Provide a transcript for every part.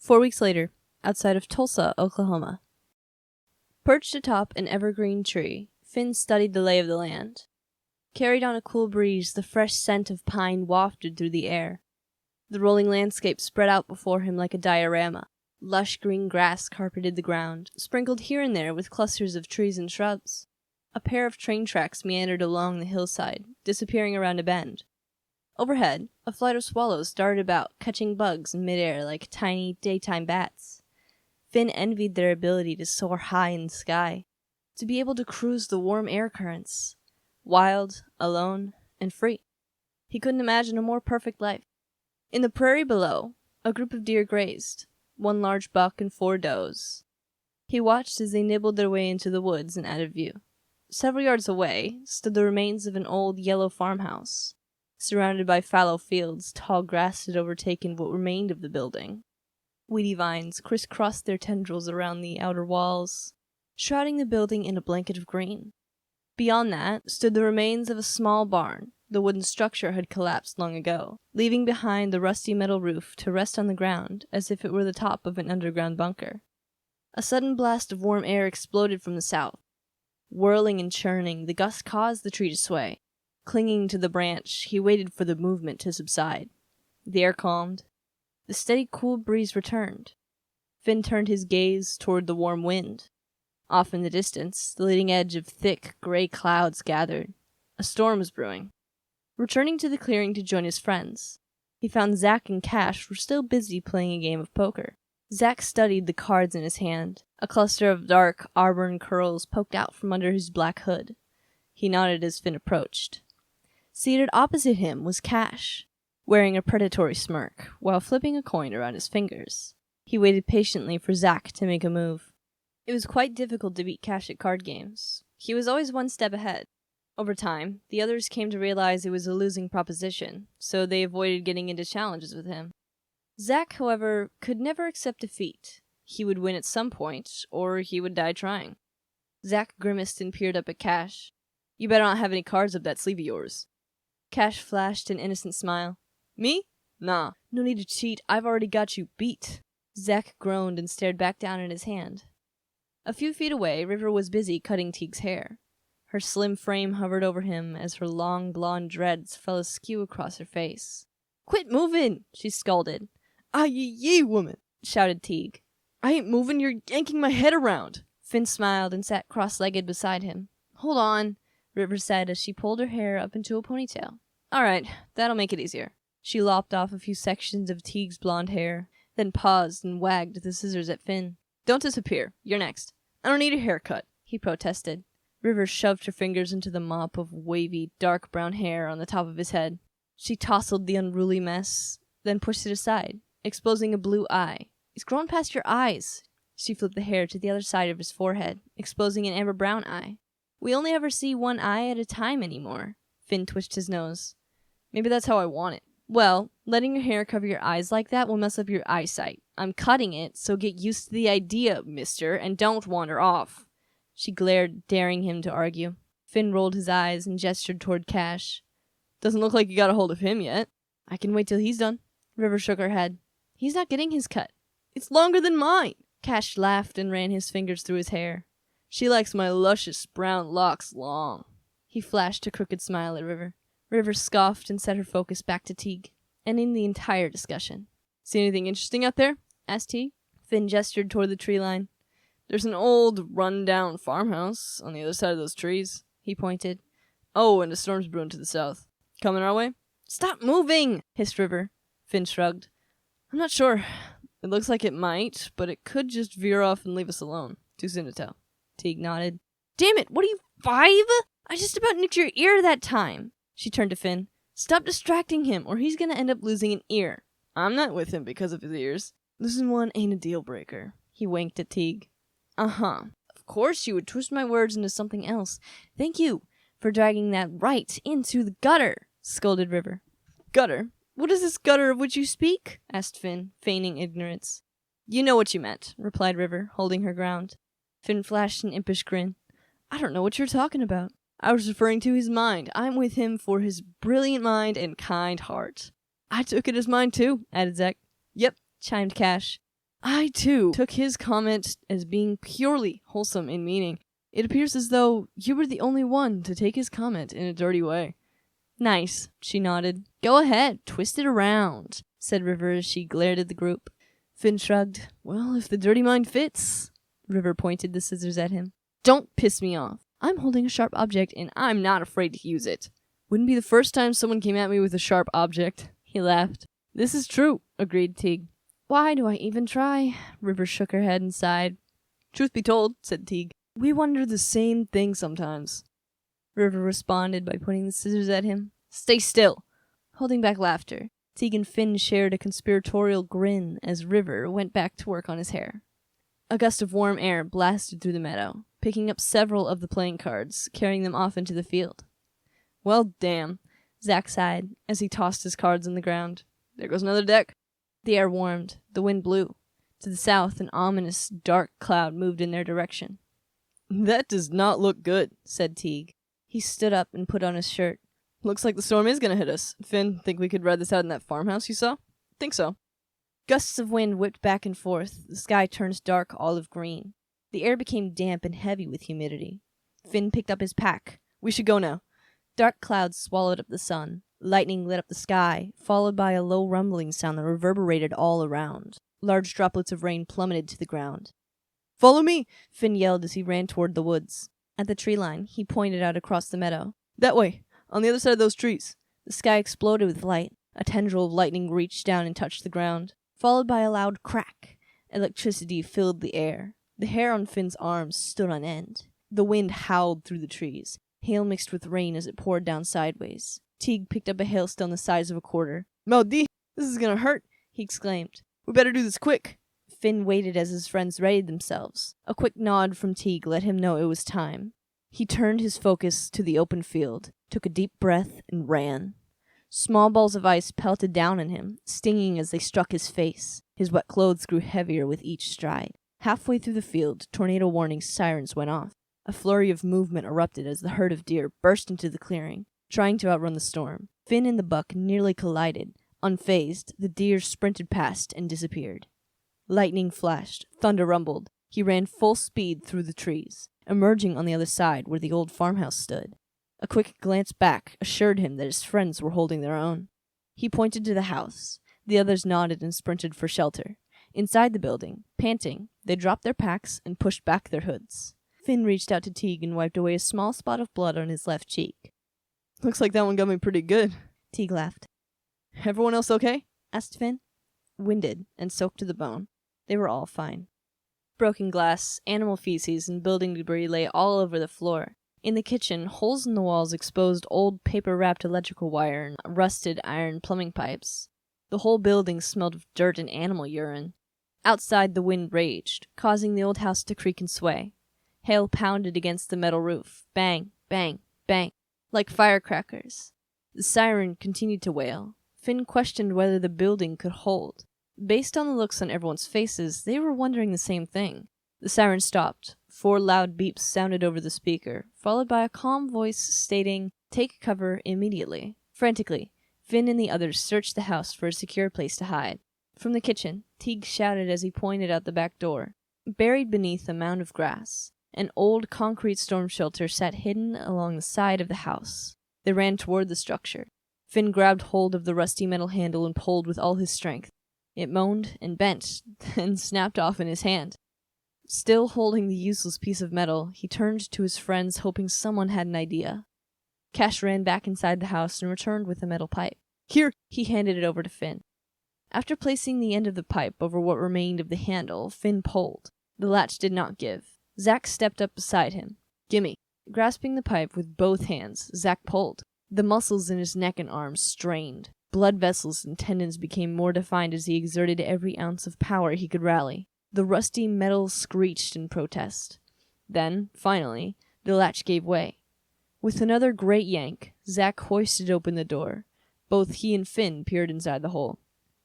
4 weeks later, outside of Tulsa, Oklahoma. Perched atop an evergreen tree, Finn studied the lay of the land. Carried on a cool breeze, the fresh scent of pine wafted through the air. The rolling landscape spread out before him like a diorama. Lush green grass carpeted the ground, sprinkled here and there with clusters of trees and shrubs. A pair of train tracks meandered along the hillside, disappearing around a bend. Overhead, a flight of swallows darted about, catching bugs in midair like tiny daytime bats. Finn envied their ability to soar high in the sky, to be able to cruise the warm air currents, wild, alone, and free. He couldn't imagine a more perfect life. In the prairie below, a group of deer grazed, 1 large buck and 4 does. He watched as they nibbled their way into the woods and out of view. Several yards away stood the remains of an old yellow farmhouse. Surrounded by fallow fields, tall grass had overtaken what remained of the building. Weedy vines crisscrossed their tendrils around the outer walls, shrouding the building in a blanket of green. Beyond that stood the remains of a small barn. The wooden structure had collapsed long ago, leaving behind the rusty metal roof to rest on the ground as if it were the top of an underground bunker. A sudden blast of warm air exploded from the south. Whirling and churning, the gust caused the tree to sway. Clinging to the branch, he waited for the movement to subside. The air calmed. The steady, cool breeze returned. Finn turned his gaze toward the warm wind. Off in the distance, the leading edge of thick, gray clouds gathered. A storm was brewing. Returning to the clearing to join his friends, he found Zach and Cash were still busy playing a game of poker. Zach studied the cards in his hand. A cluster of dark, auburn curls poked out from under his black hood. He nodded as Finn approached. Seated opposite him was Cash, wearing a predatory smirk, while flipping a coin around his fingers. He waited patiently for Zach to make a move. It was quite difficult to beat Cash at card games. He was always 1 step ahead. Over time, the others came to realize it was a losing proposition, so they avoided getting into challenges with him. Zach, however, could never accept defeat. He would win at some point, or he would die trying. Zach grimaced and peered up at Cash. "You better not have any cards up that sleeve of yours." Cash flashed an innocent smile. "Me? Nah, no need to cheat, I've already got you beat." Zach groaned and stared back down at his hand. A few feet away, River was busy cutting Teague's hair. Her slim frame hovered over him as her long blonde dreads fell askew across her face. "Quit moving!" she scolded. "Ah, ye, woman!" shouted Teague. "I ain't moving, you're yanking my head around." Finn smiled and sat cross-legged beside him. "Hold on," River said as she pulled her hair up into a ponytail. "All right, that'll make it easier." She lopped off a few sections of Teague's blonde hair, then paused and wagged the scissors at Finn. "Don't disappear. You're next." "I don't need a haircut," he protested. River shoved her fingers into the mop of wavy, dark brown hair on the top of his head. She tousled the unruly mess, then pushed it aside, exposing a blue eye. "It's grown past your eyes." She flipped the hair to the other side of his forehead, exposing an amber brown eye. "We only ever see one eye at a time anymore." Finn twitched his nose. "Maybe that's how I want it." "Well, letting your hair cover your eyes like that will mess up your eyesight. I'm cutting it, so get used to the idea, mister, and don't wander off." She glared, daring him to argue. Finn rolled his eyes and gestured toward Cash. "Doesn't look like you got a hold of him yet." "I can wait till he's done." River shook her head. "He's not getting his cut." "It's longer than mine." Cash laughed and ran his fingers through his hair. "She likes my luscious brown locks long." He flashed a crooked smile at River. River scoffed and set her focus back to Teague, ending the entire discussion. "See anything interesting out there?" asked Teague. Finn gestured toward the tree line. "There's an old, run-down farmhouse on the other side of those trees," he pointed. "Oh, and a storm's brewing to the south. Coming our way?" "Stop moving!" hissed River. Finn shrugged. "I'm not sure. It looks like it might, but it could just veer off and leave us alone. Too soon to tell." Teague nodded. "Damn it, what are you, 5? I just about nicked your ear that time." She turned to Finn. "Stop distracting him, or he's gonna end up losing an ear." "I'm not with him because of his ears. Losing one ain't a deal-breaker." He winked at Teague. "Uh-huh. Of course you would twist my words into something else. Thank you for dragging that right into the gutter," scolded River. "Gutter? What is this gutter of which you speak?" asked Finn, feigning ignorance. "You know what you meant," replied River, holding her ground. Finn flashed an impish grin. "I don't know what you're talking about. I was referring to his mind. I'm with him for his brilliant mind and kind heart." "I took it as mine too," added Zach. "Yep," chimed Cash. I, too, took his comment as being purely wholesome in meaning. It appears as though you were the only one to take his comment in a dirty way. Nice, she nodded. Go ahead, twist it around, said River as she glared at the group. Finn shrugged. Well, if the dirty mind fits. River pointed the scissors at him. Don't piss me off. I'm holding a sharp object and I'm not afraid to use it. Wouldn't be the first time someone came at me with a sharp object. He laughed. This is true, agreed Teague. Why do I even try? River shook her head and sighed. Truth be told, said Teague, we wonder the same thing sometimes. River responded by pointing the scissors at him. Stay still. Holding back laughter, Teague and Finn shared a conspiratorial grin as River went back to work on his hair. A gust of warm air blasted through the meadow, picking up several of the playing cards, carrying them off into the field. Well, damn, Zach sighed as he tossed his cards on the ground. There goes another deck. The air warmed. The wind blew. To the south, an ominous, dark cloud moved in their direction. That does not look good, said Teague. He stood up and put on his shirt. Looks like the storm is going to hit us. Finn, think we could ride this out in that farmhouse you saw? Think so. Gusts of wind whipped back and forth. The sky turned dark olive green. The air became damp and heavy with humidity. Finn picked up his pack. We should go now. Dark clouds swallowed up the sun. Lightning lit up the sky, followed by a low rumbling sound that reverberated all around. Large droplets of rain plummeted to the ground. Follow me, Finn yelled as he ran toward the woods. At the tree line, he pointed out across the meadow. That way, on the other side of those trees. The sky exploded with light. A tendril of lightning reached down and touched the ground, followed by a loud crack. Electricity filled the air. The hair on Finn's arms stood on end. The wind howled through the trees. Hail mixed with rain as it poured down sideways. Teague picked up a hailstone the size of a quarter. Maudit, this is gonna hurt, he exclaimed. We better do this quick. Finn waited as his friends readied themselves. A quick nod from Teague let him know it was time. He turned his focus to the open field, took a deep breath, and ran. Small balls of ice pelted down on him, stinging as they struck his face. His wet clothes grew heavier with each stride. Halfway through the field, tornado warning sirens went off. A flurry of movement erupted as the herd of deer burst into the clearing, trying to outrun the storm. Finn and the buck nearly collided. Unfazed, the deer sprinted past and disappeared. Lightning flashed, thunder rumbled. He ran full speed through the trees, emerging on the other side where the old farmhouse stood. A quick glance back assured him that his friends were holding their own. He pointed to the house. The others nodded and sprinted for shelter. Inside the building, panting, they dropped their packs and pushed back their hoods. Finn reached out to Teague and wiped away a small spot of blood on his left cheek. Looks like that one got me pretty good. Teague laughed. Everyone else okay? Asked Finn. Winded and soaked to the bone. They were all fine. Broken glass, animal feces, and building debris lay all over the floor. In the kitchen, holes in the walls exposed old paper-wrapped electrical wire and rusted iron plumbing pipes. The whole building smelled of dirt and animal urine. Outside, the wind raged, causing the old house to creak and sway. Hail pounded against the metal roof. Bang, bang, bang, like firecrackers. The siren continued to wail. Finn questioned whether the building could hold. Based on the looks on everyone's faces, they were wondering the same thing. The siren stopped. 4 loud beeps sounded over the speaker, followed by a calm voice stating, "Take cover immediately." Frantically, Finn and the others searched the house for a secure place to hide. From the kitchen, Teague shouted as he pointed out the back door. Buried beneath a mound of grass, an old concrete storm shelter sat hidden along the side of the house. They ran toward the structure. Finn grabbed hold of the rusty metal handle and pulled with all his strength. It moaned and bent, then snapped off in his hand. Still holding the useless piece of metal, he turned to his friends, hoping someone had an idea. Cash ran back inside the house and returned with a metal pipe. Here, he handed it over to Finn. After placing the end of the pipe over what remained of the handle, Finn pulled. The latch did not give. Zach stepped up beside him. Gimme. Grasping the pipe with both hands, Zach pulled. The muscles in his neck and arms strained. Blood vessels and tendons became more defined as he exerted every ounce of power he could rally. The rusty metal screeched in protest. Then, finally, the latch gave way. With another great yank, Zach hoisted open the door. Both he and Finn peered inside the hole.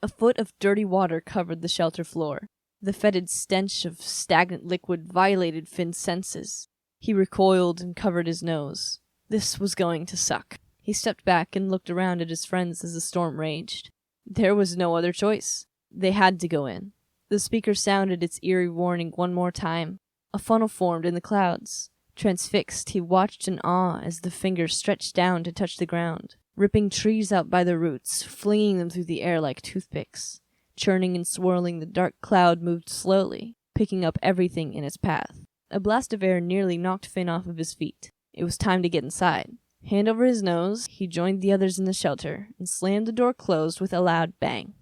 A foot of dirty water covered the shelter floor. The fetid stench of stagnant liquid violated Finn's senses. He recoiled and covered his nose. This was going to suck. He stepped back and looked around at his friends as the storm raged. There was no other choice. They had to go in. The speaker sounded its eerie warning one more time. A funnel formed in the clouds. Transfixed, he watched in awe as the fingers stretched down to touch the ground, ripping trees out by the roots, flinging them through the air like toothpicks. Churning and swirling, the dark cloud moved slowly, picking up everything in its path. A blast of air nearly knocked Finn off of his feet. It was time to get inside. Hand over his nose, he joined the others in the shelter and slammed the door closed with a loud bang.